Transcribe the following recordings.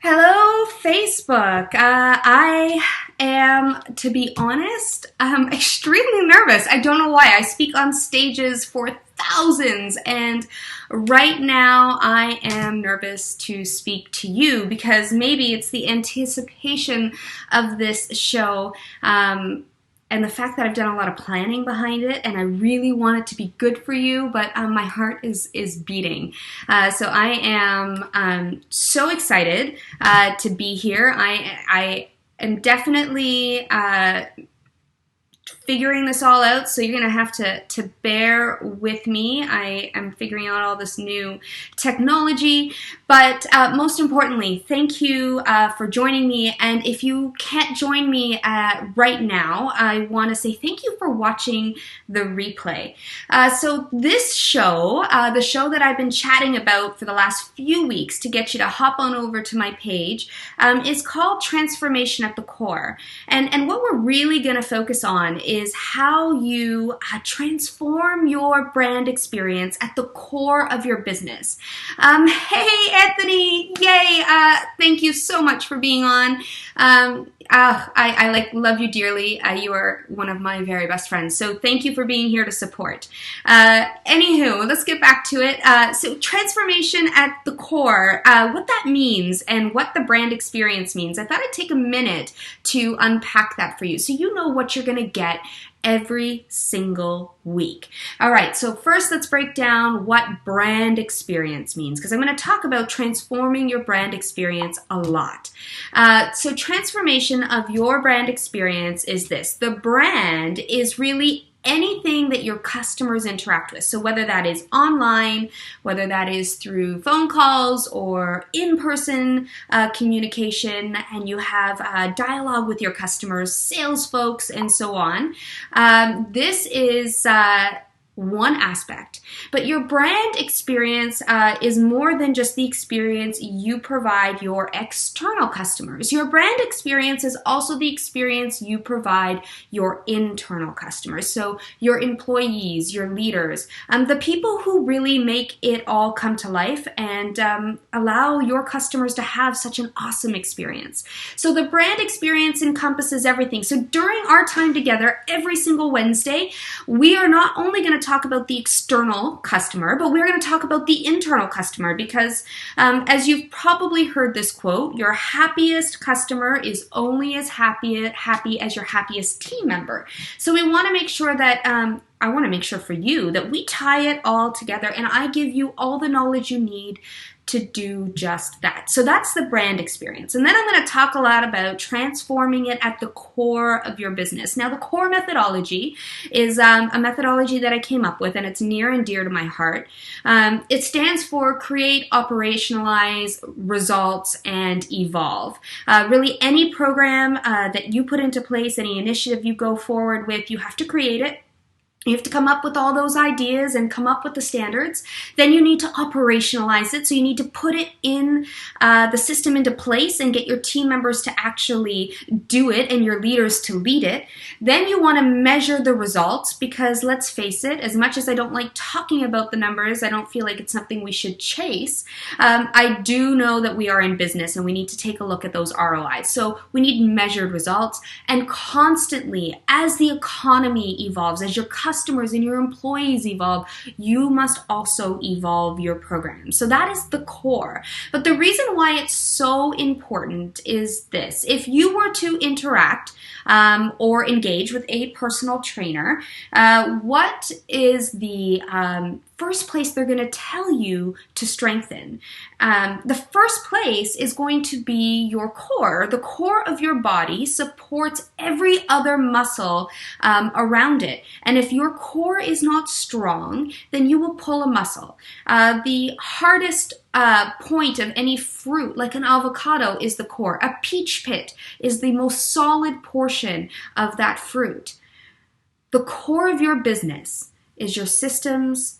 Hello, Facebook. I am, to be honest, extremely nervous. I don't know why. I speak on stages for thousands, and right now I am nervous to speak to you because maybe it's the anticipation of this show. And the fact that I've done a lot of planning behind it, and I really want it to be good for you, but my heart is beating. So I am so excited to be here. I am definitely figuring this all out, so you're gonna have to bear with me. I am figuring out all this new technology, but most importantly, thank you for joining me. And if you can't join me right now, I want to say thank you for watching the replay. So this show, the show that I've been chatting about for the last few weeks to get you to hop on over to my page, is called Transformation at the Core. And what we're really going to focus on is how you transform your brand experience at the core of your business. Hey, Anthony! Yay! Thank you so much for being on. I love you dearly. You are one of my very best friends. So thank you for being here to support. Anywho, let's get back to it. So transformation at the core, what that means and what the brand experience means. I thought I'd take a minute to unpack that for you so you know what you're going to get every single week. All right, so first let's break down what brand experience means, because I'm going to talk about transforming your brand experience a lot. So transformation of your brand experience is this. The brand is really anything that your customers interact with. So whether that is online, whether that is through phone calls or in-person communication, and you have dialogue with your customers, sales folks, and so on. This is one aspect, but your brand experience is more than just the experience you provide your external customers. Your brand experience is also the experience you provide your internal customers. So your employees, your leaders, the people who really make it all come to life and allow your customers to have such an awesome experience. So the brand experience encompasses everything. So during our time together every single Wednesday, we are not only going to talk about the external customer, but we're going to talk about the internal customer because as you've probably heard this quote, your happiest customer is only as happy as your happiest team member. So we want to make sure that I want to make sure for you that we tie it all together and I give you all the knowledge you need to do just that. So that's the brand experience. And then I'm going to talk a lot about transforming it at the core of your business. Now, the core methodology is a methodology that I came up with, and it's near and dear to my heart. It stands for Create, Operationalize, Results, and Evolve. Really, any program that you put into place, any initiative you go forward with, you have to create it. You have to come up with all those ideas and come up with the standards. Then you need to operationalize it. So you need to put it in the system into place and get your team members to actually do it and your leaders to lead it. Then you want to measure the results because let's face it, as much as I don't like talking about the numbers, I don't feel like it's something we should chase. I do know that we are in business and we need to take a look at those ROIs. So we need measured results, and constantly as the economy evolves, as your customers and your employees evolve, you must also evolve your program. So that is the core. But the reason why it's so important is this. If you were to interact or engage with a personal trainer, what is the first place they're going to tell you to strengthen? The first place is going to be your core. The core of your body supports every other muscle around it. And if your core is not strong, then you will pull a muscle. The hardest point of any fruit, like an avocado, is the core. A peach pit is the most solid portion of that fruit. The core of your business is your systems,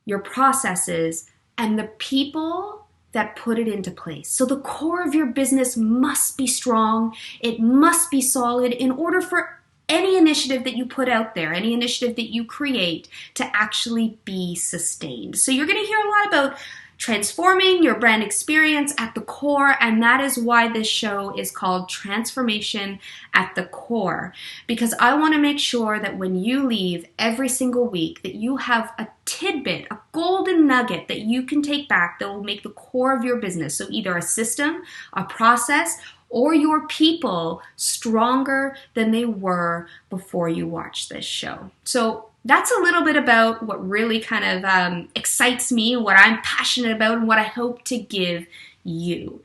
your processes, and the people that put it into place. So the core of your business must be strong. It must be solid in order for any initiative that you put out there, any initiative that you create to actually be sustained. So you're going to hear a lot about transforming your brand experience at the core, and that is why this show is called Transformation at the Core, because I want to make sure that when you leave every single week that you have a tidbit, a golden nugget that you can take back that will make the core of your business, so either a system, a process, or your people stronger than they were before you watched this show. So that's a little bit about what really kind of excites me, what I'm passionate about, and what I hope to give you.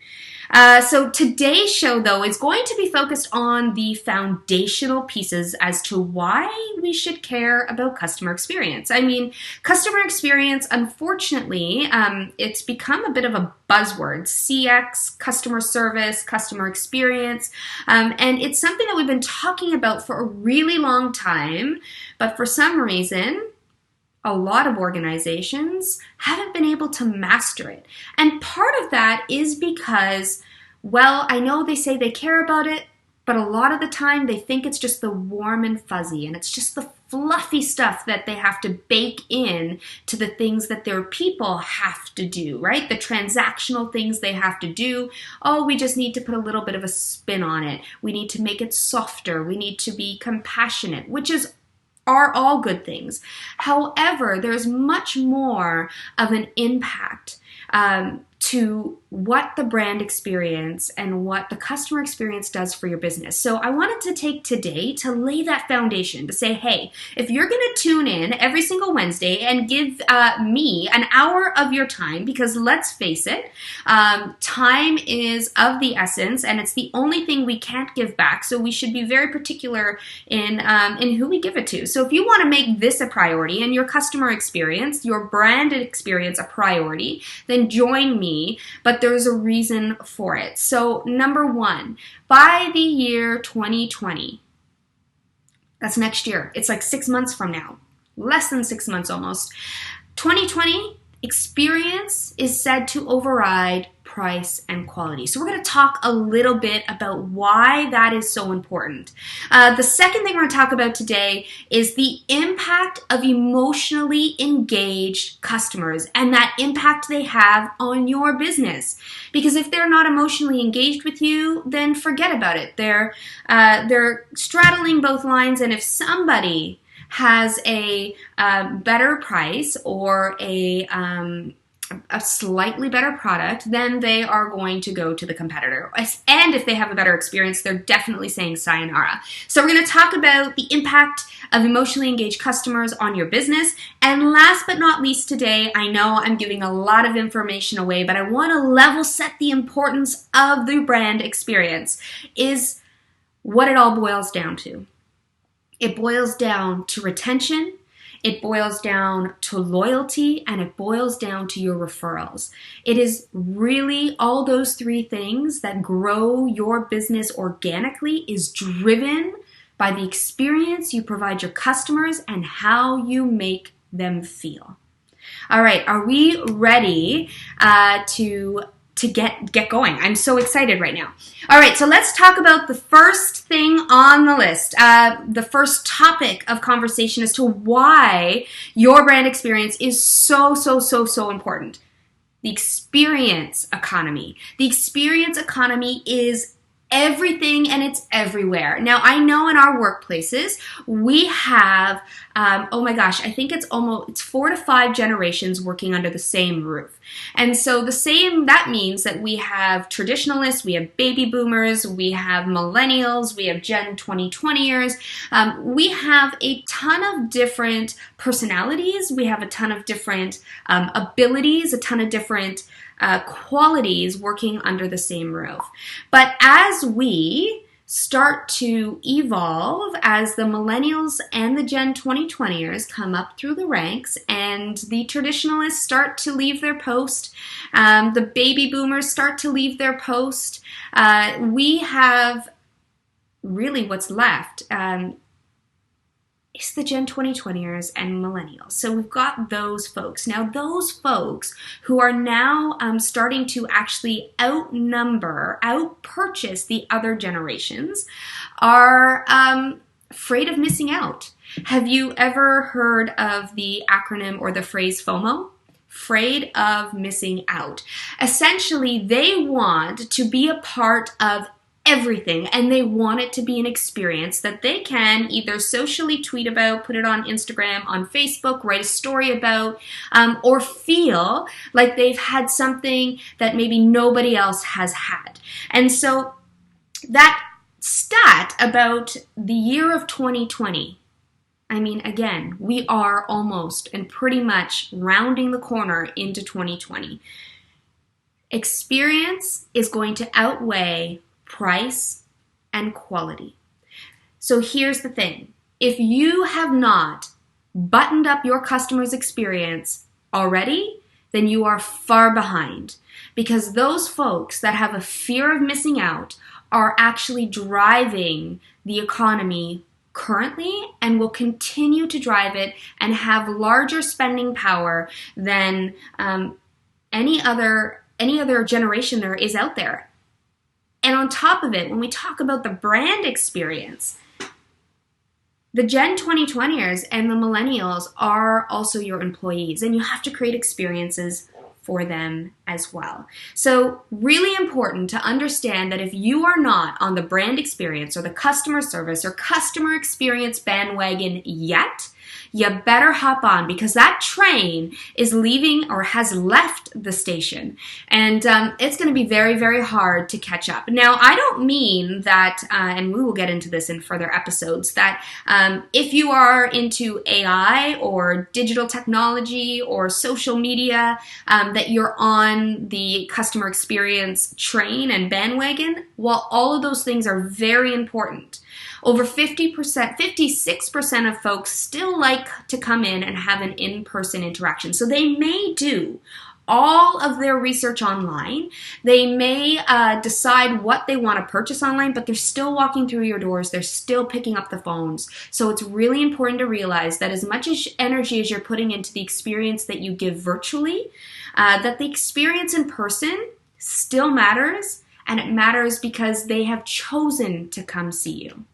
So today's show, though, is going to be focused on the foundational pieces as to why we should care about customer experience. I mean, customer experience, unfortunately, it's become a bit of a buzzword. CX, customer service, customer experience, and it's something that we've been talking about for a really long time, but for some reason, a lot of organizations haven't been able to master it. And part of that is because, well, I know they say they care about it, but a lot of the time they think it's just the warm and fuzzy, and it's just the fluffy stuff that they have to bake in to the things that their people have to do, right? The transactional things they have to do. Oh, we just need to put a little bit of a spin on it. We need to make it softer. We need to be compassionate, which are all good things. However, there's much more of an impact to what the brand experience and what the customer experience does for your business. So I wanted to take today to lay that foundation to say, hey, if you're going to tune in every single Wednesday and give me an hour of your time, because let's face it, time is of the essence and it's the only thing we can't give back. So we should be very particular in who we give it to. So if you want to make this a priority and your customer experience, your brand experience a priority, then join me. But there's a reason for it. So number one, by the year 2020, that's next year. It's like 6 months from now, less than 6 months almost. 2020, experience is said to override price and quality. So we're going to talk a little bit about why that is so important. The second thing we're going to talk about today is the impact of emotionally engaged customers and that impact they have on your business. Because if they're not emotionally engaged with you, then forget about it. They're straddling both lines, and if somebody has a better price or a slightly better product, then they are going to go to the competitor. And if they have a better experience, they're definitely saying sayonara. So we're going to talk about the impact of emotionally engaged customers on your business. And last but not least today, I know I'm giving a lot of information away, but I want to level set the importance of the brand experience, is what it all boils down to. It boils down to retention, it boils down to loyalty, and it boils down to your referrals. It is really all those three things that grow your business organically is driven by the experience you provide your customers and how you make them feel. All right, are we ready to get going? I'm so excited right now. All right, so let's talk about the first thing on the list, the first topic of conversation as to why your brand experience is so important. The experience economy. The experience economy is everything and it's everywhere. Now, I know in our workplaces, we have, oh my gosh, I think it's 4 to 5 generations working under the same roof. And so that means that we have traditionalists, we have baby boomers, we have millennials, we have Gen 2020ers. We have a ton of different personalities. We have a ton of different abilities, a ton of different qualities working under the same roof. But as we start to evolve, as the millennials and the Gen 2020ers come up through the ranks and the traditionalists start to leave their post, the baby boomers start to leave their post, we have really what's left is the Gen 2020ers and millennials. So we've got those folks. Now those folks who are now starting to actually outpurchase the other generations are afraid of missing out. Have you ever heard of the acronym or the phrase FOMO? afraid of missing out. Essentially, they want to be a part of everything, and they want it to be an experience that they can either socially tweet about, put it on Instagram, on Facebook, write a story about, or feel like they've had something that maybe nobody else has had. And so that stat about the year of 2020, I mean, again, we are almost and pretty much rounding the corner into 2020. Experience is going to outweigh price and quality. So here's the thing. If you have not buttoned up your customer's experience already, then you are far behind, because those folks that have a fear of missing out are actually driving the economy currently and will continue to drive it and have larger spending power than any other generation there is out there. And on top of it, when we talk about the brand experience, the Gen 2020ers and the millennials are also your employees, and you have to create experiences for them as well. So really important to understand that if you are not on the brand experience or the customer service or customer experience bandwagon yet, you better hop on, because that train is leaving or has left the station, and it's going to be very, very hard to catch up. Now, I don't mean that, and we will get into this in further episodes, that if you are into AI or digital technology or social media, that you're on the customer experience train and bandwagon. While all of those things are very important, over 50%, 56% of folks still like to come in and have an in-person interaction. So they may do all of their research online. They may decide what they want to purchase online, but they're still walking through your doors. They're still picking up the phones. So it's really important to realize that as much as energy as you're putting into the experience that you give virtually, that the experience in person still matters, and it matters because they have chosen to come see you.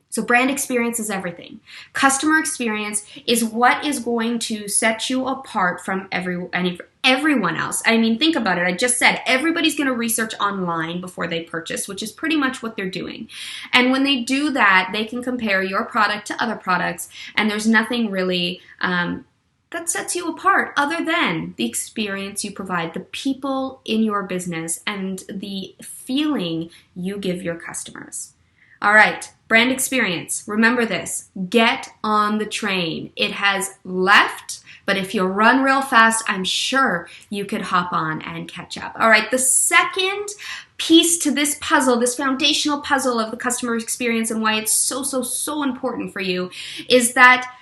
So brand experience is everything. Customer experience is what is going to set you apart from everyone else. I mean, think about it. I just said everybody's going to research online before they purchase, which is pretty much what they're doing. And when they do that, they can compare your product to other products, and there's nothing really that sets you apart other than the experience you provide, the people in your business, and the feeling you give your customers. All right, brand experience. Remember this. Get on the train. It has left, but if you run real fast, I'm sure you could hop on and catch up. All right, the second piece to this puzzle, this foundational puzzle of the customer experience and why it's so important for you, is that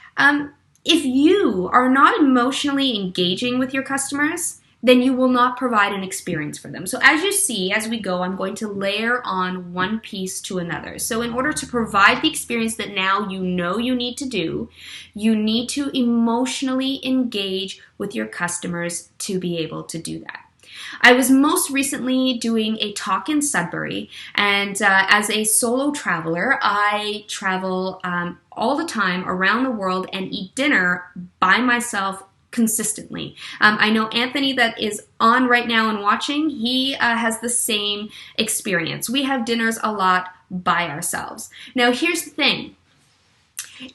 if you are not emotionally engaging with your customers, then you will not provide an experience for them. So as you see, as we go, I'm going to layer on one piece to another. So in order to provide the experience that now you know you need to do, you need to emotionally engage with your customers to be able to do that. I was most recently doing a talk in Sudbury, and as a solo traveler, I travel all the time around the world and eat dinner by myself consistently. I know Anthony, that is on right now and watching, he has the same experience. We have dinners a lot by ourselves. Now, here's the thing.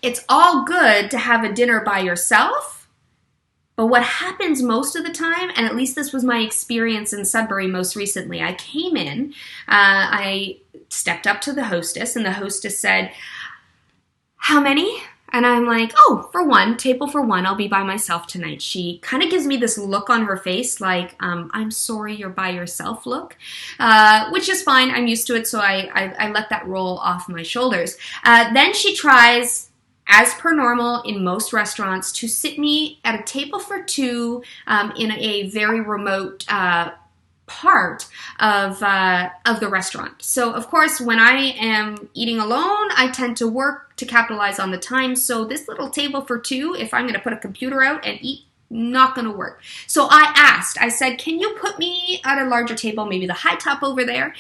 It's all good to have a dinner by yourself, but what happens most of the time, and at least this was my experience in Sudbury most recently, I came in, I stepped up to the hostess, and the hostess said, "How many?" And I'm like, "Oh, for one, table for one, I'll be by myself tonight." She kind of gives me this look on her face like, "I'm sorry you're by yourself" look, which is fine. I'm used to it, so I let that roll off my shoulders. Then she tries, as per normal in most restaurants, to sit me at a table for two in a very remote part of the restaurant. So of course, when I am eating alone, I tend to work to capitalize on the time. So this little table for two, if I'm going to put a computer out and eat, not going to work. So I said, "Can you put me at a larger table, maybe the high top over there,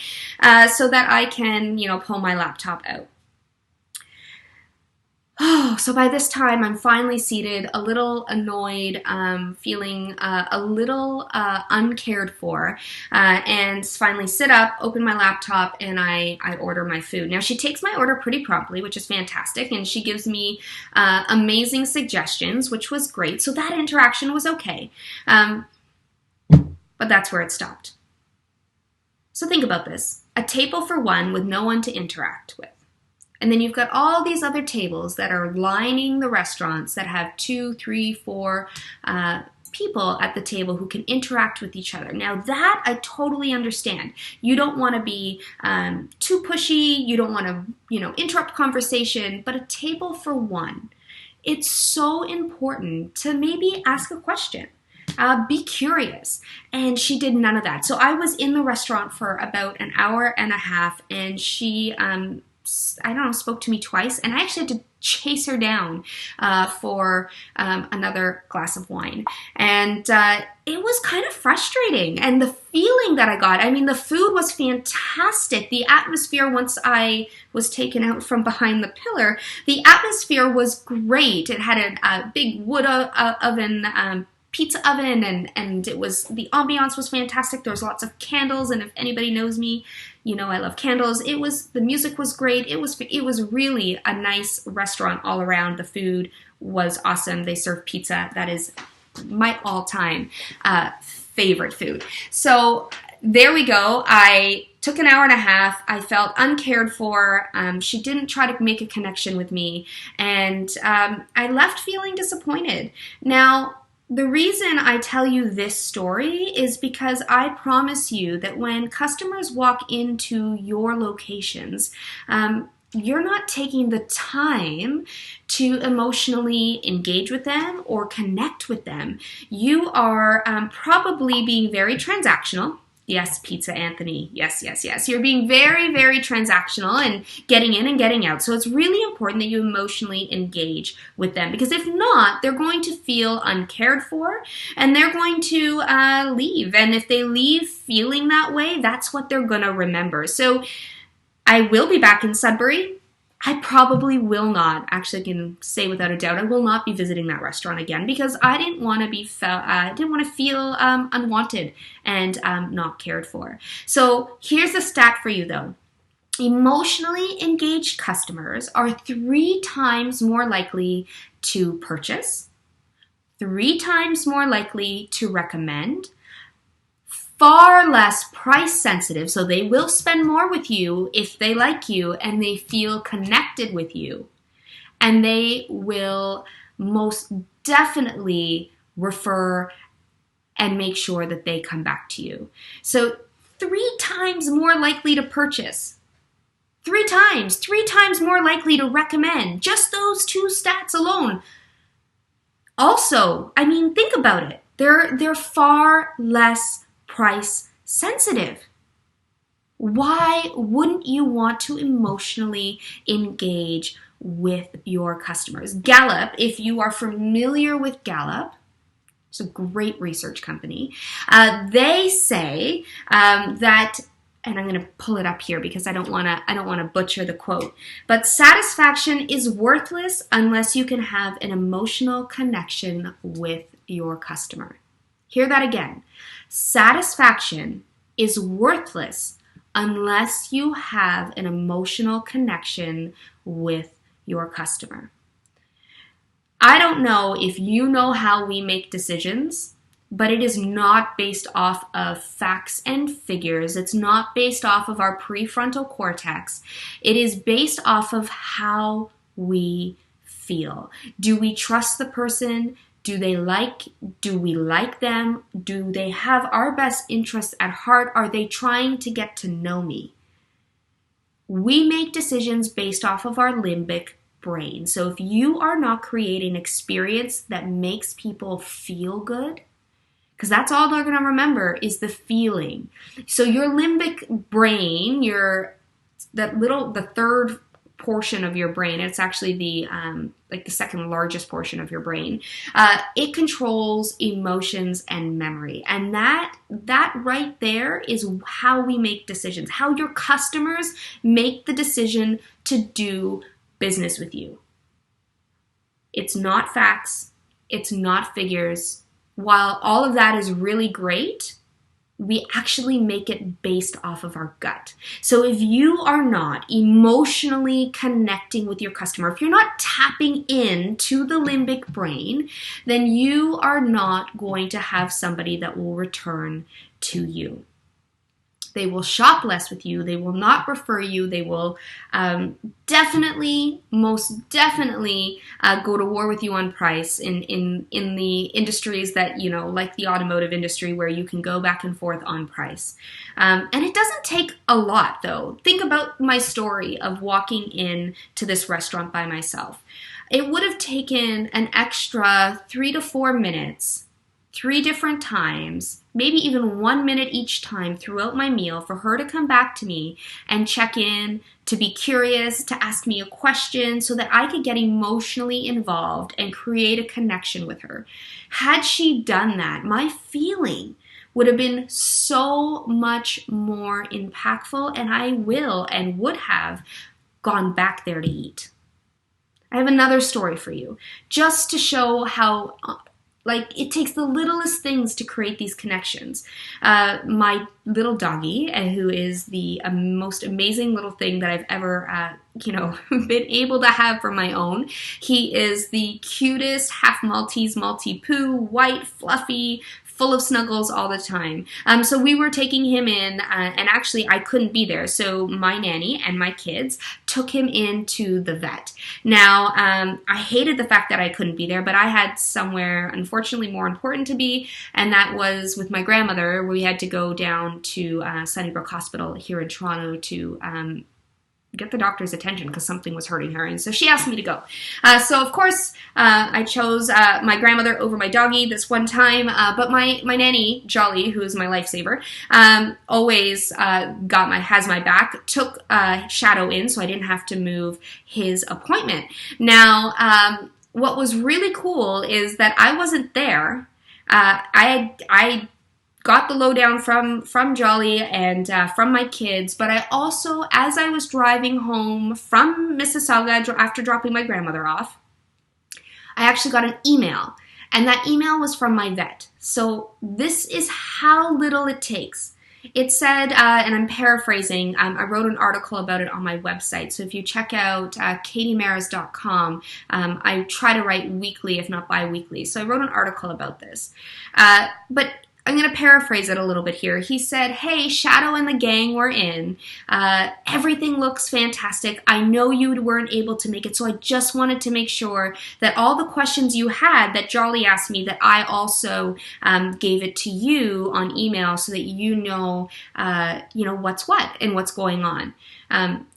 so that I can, pull my laptop out?" Oh, so by this time, I'm finally seated, a little annoyed, feeling a little uncared for, and finally sit up, open my laptop, and I order my food. Now, she takes my order pretty promptly, which is fantastic, and she gives me amazing suggestions, which was great. So that interaction was okay. But that's where it stopped. So think about this. A table for one with no one to interact with. And then you've got all these other tables that are lining the restaurants that have 2, 3, 4 people at the table who can interact with each other. Now that I totally understand. You don't want to be too pushy. You don't want to, interrupt conversation. But a table for one, it's so important to maybe ask a question. Be curious. And she did none of that. So I was in the restaurant for about an hour and a half, and she, spoke to me twice, and I actually had to chase her down for another glass of wine. And it was kind of frustrating. And the feeling that I got, the food was fantastic. The atmosphere, once I was taken out from behind the pillar, the atmosphere was great. It had a big wood oven, pizza oven, and the ambiance was fantastic. There was lots of candles, and if anybody knows me, I love candles. The music was great. It was really a nice restaurant all around. The food was awesome. They serve pizza. That is my all-time favorite food. So there we go. I took an hour and a half. I felt uncared for. She didn't try to make a connection with me, and I left feeling disappointed. Now, the reason I tell you this story is because I promise you that when customers walk into your locations, you're not taking the time to emotionally engage with them or connect with them. You are probably being very transactional. Yes, Pizza Anthony. Yes, yes, yes. You're being very, very transactional and getting in and getting out. So it's really important that you emotionally engage with them, because if not, they're going to feel uncared for and they're going to leave. And if they leave feeling that way, that's what they're going to remember. So I will be back in Sudbury. I probably will not, actually I can say without a doubt, I will not be visiting that restaurant again, because I didn't want to feel unwanted and not cared for. So here's the stat for you though. Emotionally engaged customers are 3 times more likely to purchase, 3 times more likely to recommend, far less price sensitive, so they will spend more with you if they like you and they feel connected with you. And they will most definitely refer and make sure that they come back to you. So 3 times more likely to purchase. 3 times more likely to recommend. Just those 2 stats alone. Also, think about it. They're far less price sensitive. Why wouldn't you want to emotionally engage with your customers? Gallup, if you are familiar with Gallup, it's a great research company. They say that, and I'm going to pull it up here because I don't want to butcher the quote, but satisfaction is worthless unless you can have an emotional connection with your customer. Hear that again. Satisfaction is worthless unless you have an emotional connection with your customer. I don't know if you know how we make decisions, but it is not based off of facts and figures. It's not based off of our prefrontal cortex. It is based off of how we feel. Do we trust the person? Do we like them? Do they have our best interests at heart? Are they trying to get to know me? We make decisions based off of our limbic brain. So if you are not creating an experience that makes people feel good, because that's all they're going to remember is the feeling. So your limbic brain, the third portion of your brain, it's actually the second largest portion of your brain, it controls emotions and memory, and that right there is how we make decisions, how your customers make the decision to do business with you. It's not facts. It's not figures. While all of that is really great, we actually make it based off of our gut. So if you are not emotionally connecting with your customer, if you're not tapping into the limbic brain, then you are not going to have somebody that will return to you. They will shop less with you. They will not refer you. They will most definitely go to war with you on price in the industries that, like the automotive industry, where you can go back and forth on price. And it doesn't take a lot, though. Think about my story of walking in to this restaurant by myself. It would have taken an extra 3 to 4 minutes, 3 different times, maybe even 1 minute each time throughout my meal for her to come back to me and check in, to be curious, to ask me a question so that I could get emotionally involved and create a connection with her. Had she done that, my feeling would have been so much more impactful, and I would have gone back there to eat. I have another story for you, just to show how it takes the littlest things to create these connections. My little doggy, who is the most amazing little thing that I've ever, been able to have for my own. He is the cutest half Maltese Maltipoo, white, fluffy, full of snuggles all the time. So we were taking him in, and actually I couldn't be there. So my nanny and my kids took him into the vet. Now, I hated the fact that I couldn't be there, but I had somewhere, unfortunately, more important to be, and that was with my grandmother. We had to go down to Sunnybrook Hospital here in Toronto to get the doctor's attention because something was hurting her, and so she asked me to go. So of course I chose my grandmother over my doggy this one time, but my nanny Jolly, who is my lifesaver, always has my back, took Shadow in so I didn't have to move his appointment. Now what was really cool is that I wasn't there. I got the lowdown from Jolly and from my kids, but I also, as I was driving home from Mississauga after dropping my grandmother off, I actually got an email, and that email was from my vet. So this is how little it takes. It said, and I'm paraphrasing, I wrote an article about it on my website, so if you check out katiemaris.com, I try to write weekly, if not bi-weekly, so I wrote an article about this. But I'm going to paraphrase it a little bit here. He said, "Hey, Shadow and the gang were in. Everything looks fantastic. I know you weren't able to make it, so I just wanted to make sure that all the questions you had that Jolly asked me, that I also gave it to you on email so that you know what's what and what's going on."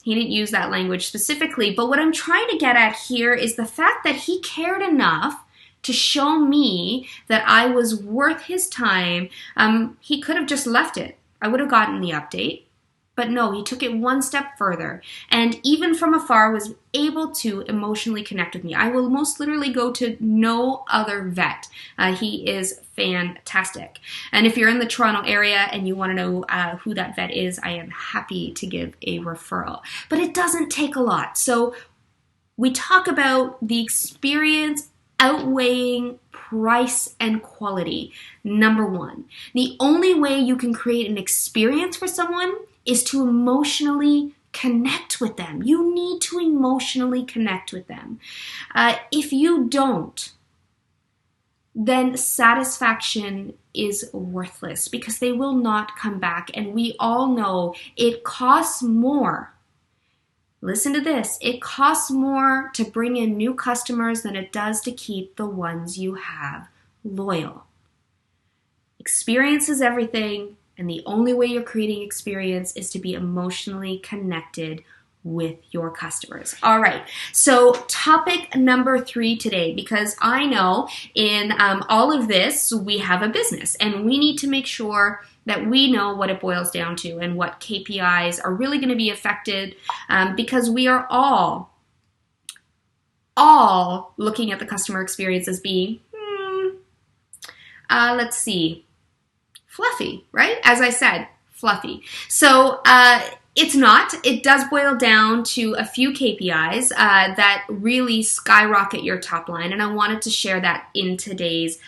He didn't use that language specifically, but what I'm trying to get at here is the fact that he cared enough to show me that I was worth his time. He could have just left it. I would have gotten the update. But no, he took it one step further, and even from afar was able to emotionally connect with me. I will most literally go to no other vet. He is fantastic. And if you're in the Toronto area and you want to know who that vet is, I am happy to give a referral. But it doesn't take a lot. So we talk about the experience outweighing price and quality. Number one, the only way you can create an experience for someone is to emotionally connect with them. You need to emotionally connect with them. If you don't, then satisfaction is worthless because they will not come back. And we all know it costs more. Listen to this. It costs more to bring in new customers than it does to keep the ones you have loyal. Experience is everything, and the only way you're creating experience is to be emotionally connected with your customers. All right, so topic number 3 today, because I know in all of this, we have a business, and we need to make sure that we know what it boils down to and what KPIs are really going to be affected, because we are all looking at the customer experience as being, let's see, fluffy, right? As I said, fluffy. So It's not. It does boil down to a few KPIs that really skyrocket your top line, and I wanted to share that in today's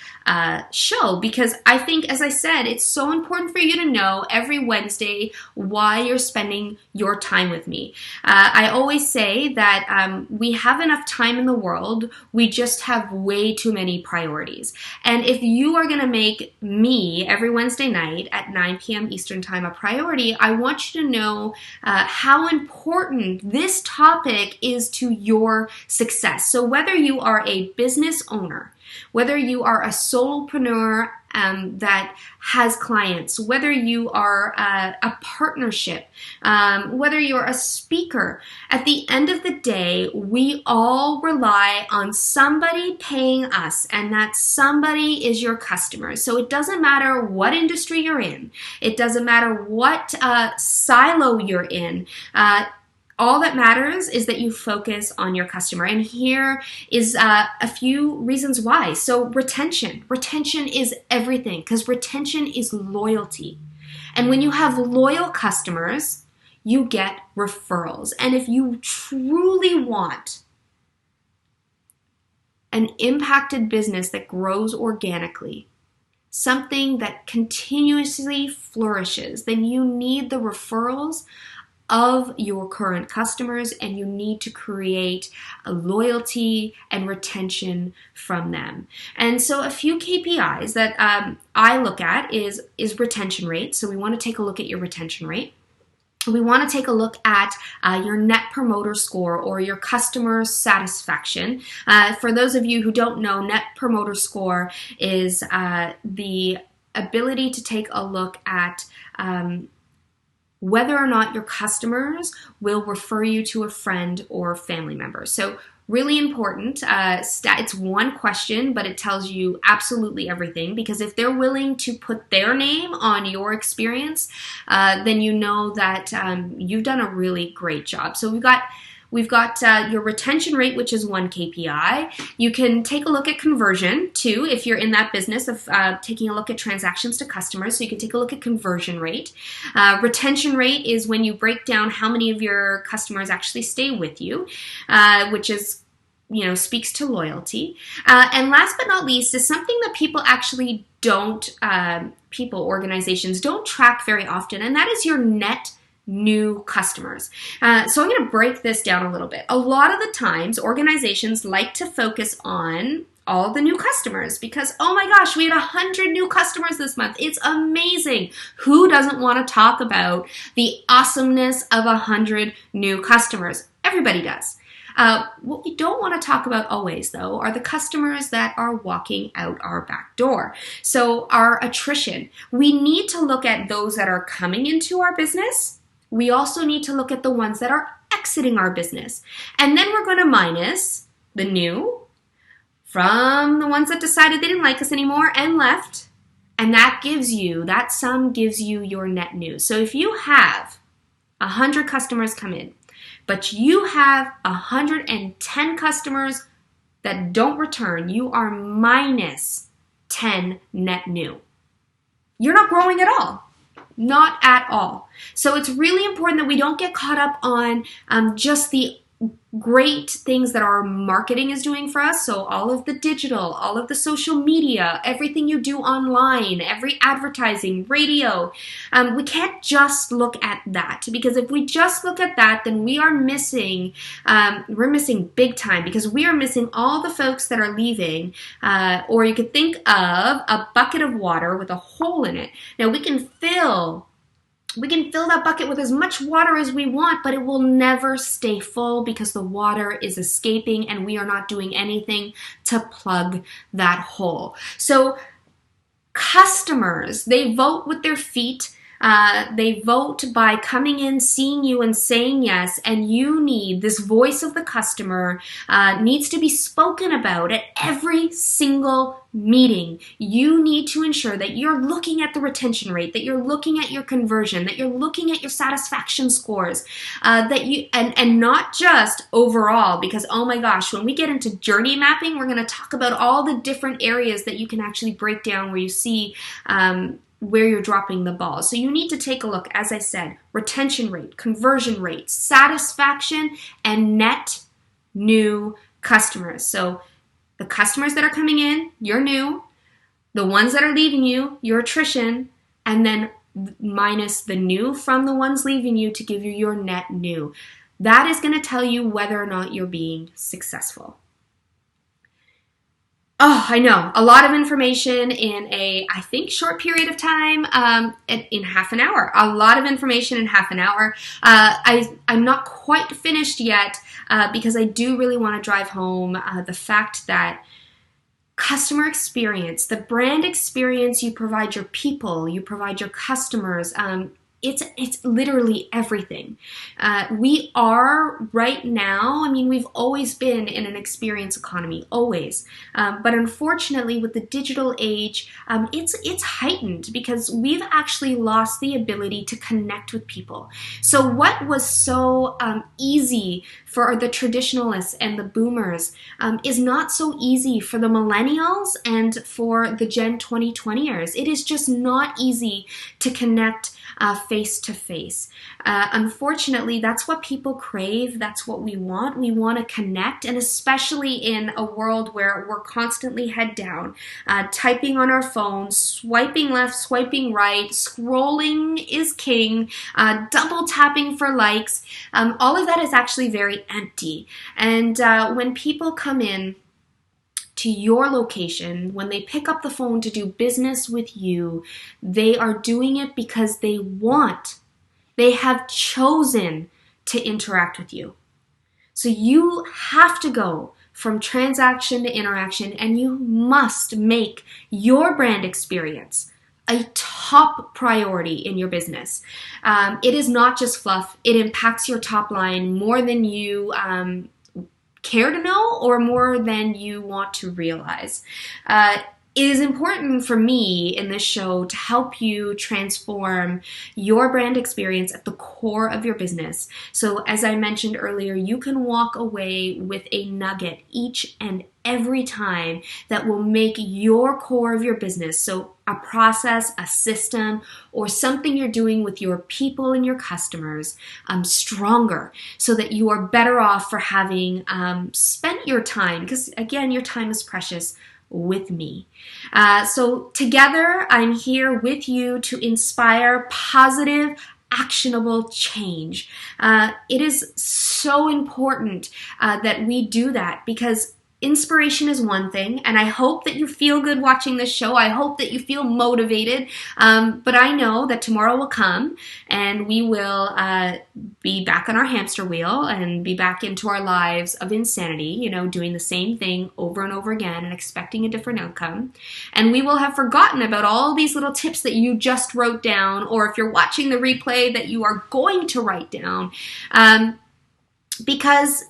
show because I think, as I said, it's so important for you to know every Wednesday why you're spending your time with me. I always say that we have enough time in the world, we just have way too many priorities. And if you are going to make me every Wednesday night at 9 p.m. Eastern Time a priority, I want you to know how important this topic is to your success. So whether you are a business owner, whether you are a solopreneur that has clients, whether you are a partnership, whether you're a speaker, at the end of the day, we all rely on somebody paying us, and that somebody is your customer. So it doesn't matter what industry you're in. It doesn't matter what silo you're in. All that matters is that you focus on your customer. And here is a few reasons why. So retention. Retention is everything because retention is loyalty. And when you have loyal customers, you get referrals. And if you truly want an impacted business that grows organically, something that continuously flourishes, then you need the referrals of your current customers, and you need to create a loyalty and retention from them. And so a few KPIs that I look at is retention rate. So we want to take a look at your retention rate. We want to take a look at your net promoter score or your customer satisfaction. For those of you who don't know, net promoter score is the ability to take a look at whether or not your customers will refer you to a friend or family member. So really important. It's one question, but it tells you absolutely everything, because if they're willing to put their name on your experience, then you know that you've done a really great job. So we've got your retention rate, which is one KPI. You can take a look at conversion too, if you're in that business of taking a look at transactions to customers. So you can take a look at conversion rate. Retention rate is when you break down how many of your customers actually stay with you, which is, speaks to loyalty. And last but not least is something that people actually don't, organizations don't track very often, and that is your net new customers. So I'm going to break this down a little bit. A lot of the times, organizations like to focus on all the new customers because, oh my gosh, we had 100 new customers this month. It's amazing. Who doesn't want to talk about the awesomeness of 100 new customers? Everybody does. What we don't want to talk about always, though, are the customers that are walking out our back door. So our attrition. We need to look at those that are coming into our business. We also need to look at the ones that are exiting our business. And then we're going to minus the new from the ones that decided they didn't like us anymore and left. And that sum gives you your net new. So if you have 100 customers come in, but you have 110 customers that don't return, you are minus 10 net new. You're not growing at all. Not at all. So it's really important that we don't get caught up on just the great things that our marketing is doing for us. So all of the digital, all of the social media, everything you do online, every advertising, radio. We can't just look at that, because if we just look at that, then we are missing, we're missing big time, because we are missing all the folks that are leaving, or you could think of a bucket of water with a hole in it. Now we can fill that bucket with as much water as we want, but it will never stay full because the water is escaping and we are not doing anything to plug that hole. So customers, they vote with their feet. They vote by coming in, seeing you, and saying yes. And you need this voice of the customer needs to be spoken about at every single meeting. You need to ensure that you're looking at the retention rate, that you're looking at your conversion, that you're looking at your satisfaction scores, that you and not just overall. Because oh my gosh, when we get into journey mapping, we're going to talk about all the different areas that you can actually break down where you see where you're dropping the ball. So you need to take a look, as I said, retention rate, conversion rate, satisfaction, and net new customers. So the customers that are coming in, you're new. The ones that are leaving you, your attrition, and then minus the new from the ones leaving you to give you your net new. That is going to tell you whether or not you're being successful. Oh, I know. A lot of information in a, I think, short period of time, in half an hour. A lot of information in half an hour. I'm not quite finished yet because I do really want to drive home the fact that customer experience, the brand experience you provide your people, you provide your customers, it's literally everything. We are right now, I mean, we've always been in an experience economy, always. But unfortunately, with the digital age, it's heightened because we've actually lost the ability to connect with people. So what was so easy for the traditionalists and the boomers is not so easy for the millennials and for the Gen 2020ers. It is just not easy to connect face to face. Unfortunately, that's what people crave. That's what we want. We want to connect, and especially in a world where we're constantly head down, typing on our phones, swiping left, swiping right, scrolling is king, double tapping for likes. All of that is actually very empty. And when people come in to your location, when they pick up the phone to do business with you, they are doing it because they have chosen to interact with you. So you have to go from transaction to interaction, and you must make your brand experience a top priority in your business. It is not just fluff. It impacts your top line more than you care to know or more than you want to realize. It is important for me in this show to help you transform your brand experience at the core of your business. So as I mentioned earlier, you can walk away with a nugget each and every time that will make your core of your business, so a process, a system, or something you're doing with your people and your customers, stronger, so that you are better off for having spent your time, because again, your time is precious, with me. So together, I'm here with you to inspire positive, actionable change. It is so important that we do that, because inspiration is one thing, and I hope that you feel good watching this show. I hope that you feel motivated, but I know that tomorrow will come and we will be back on our hamster wheel and be back into our lives of insanity, doing the same thing over and over again and expecting a different outcome. And we will have forgotten about all these little tips that you just wrote down, or if you're watching the replay, that you are going to write down, because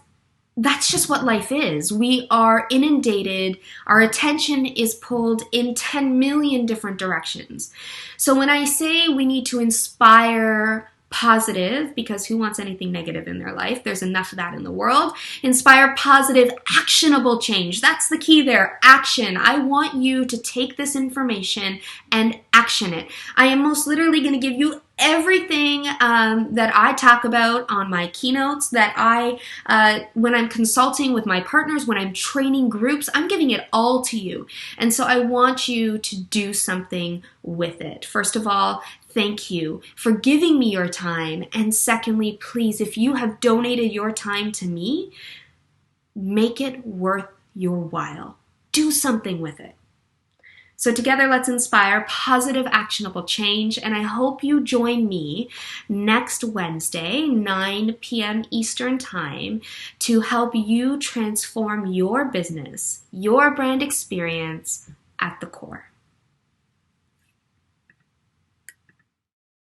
that's just what life is. We are inundated. Our attention is pulled in 10 million different directions. So when I say we need to inspire positive, because who wants anything negative in their life? There's enough of that in the world. Inspire positive, actionable change. That's the key there. Action. I want you to take this information and action it. I am most literally going to give you everything that I talk about on my keynotes, that when I'm consulting with my partners, when I'm training groups, I'm giving it all to you. And so I want you to do something with it. First of all, thank you for giving me your time. And secondly, please, if you have donated your time to me, make it worth your while. Do something with it. So together, let's inspire positive, actionable change. And I hope you join me next Wednesday, 9 p.m. Eastern Time, to help you transform your business, your brand experience at the core.